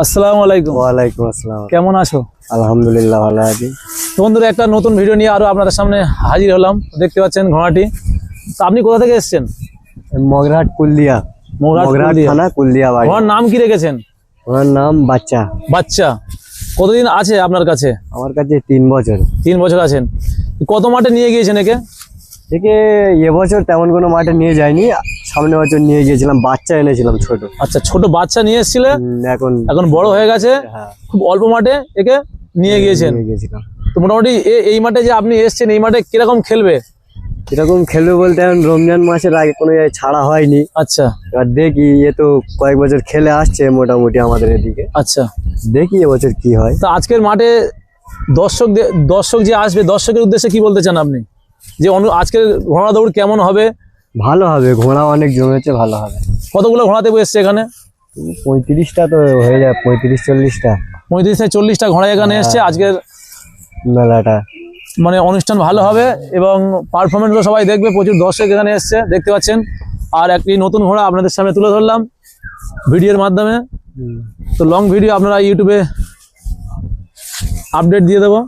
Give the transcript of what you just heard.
আসসালামু আলাইকুম। ওয়ালাইকুম আসসালাম। কেমন আছো? আলহামদুলিল্লাহ ভালো আছি। তো বন্ধুরা, একটা নতুন ভিডিও নিয়ে আরো আপনাদের সামনে হাজির হলাম। দেখতে পাচ্ছেন ঘোড়াটি। তো আপনি কোথা থেকে এসেছেন? মগরাহাট কুলদিয়া। মগরাহাট থানা কুলদিয়া বাড়ি। ঘোড়ার নাম কি রেখেছেন? ওনার নাম বাচ্চা। বাচ্চা। কতদিন আছে আপনার কাছে? আমার কাছে 3 বছর। 3 বছর আছেন। কত মাঠে নিয়ে গিয়েছেন একে? একে এবছর তেমন কোনো মাঠে নিয়ে যায়নি, সামনের বছর নিয়ে গিয়েছিলাম, বাচ্চা এনেছিলাম ছোট। আচ্ছা, ছোট বাচ্চা নিয়ে এসেছিলে, এখন বড় হয়ে গেছে। হ্যাঁ, খুব অল্প মাঠে একে নিয়ে গিয়েছেন। তো মোটামুটি এই মাঠে যে আপনি এসেছেন, এই মাঠে কিরকম খেলবে? কিরকম খেলবে বলতে এখন রমজান মাসের আগে কোনো ছাড়া হয়নি। আচ্ছা, এবার দেখি, এ তো কয়েক বছর খেলে আসছে মোটামুটি আমাদের এদিকে। আচ্ছা, দেখি এবছর কি হয়। তো আজকের মাঠে দর্শক যে আসবে, দর্শকের উদ্দেশ্যে কি বলতে চান আপনি? যে আজকের ঘোড়া দৌড় কেমন হবে? ভালো হবে, ঘোড়া অনেক জমেছে, ভালো হবে। কতগুলো ঘোড়াতে বসছে এখানে? 35টা তো হয়ে যায়, 35-40টা। 35 থেকে 40টা ঘোড়া এখানে এসছে। আজকের মেলাটা মানে অনুষ্ঠান ভালো হবে এবং পারফরমেন্সও সবাই দেখবে। প্রচুর দর্শক এখানে এসছে, দেখতে পাচ্ছেন। আর একটি নতুন ঘোড়া আপনাদের সামনে তুলে ধরলাম ভিডিওর মাধ্যমে। তো লং ভিডিও আপনারা ইউটিউবে আপডেট দিয়ে দেবো।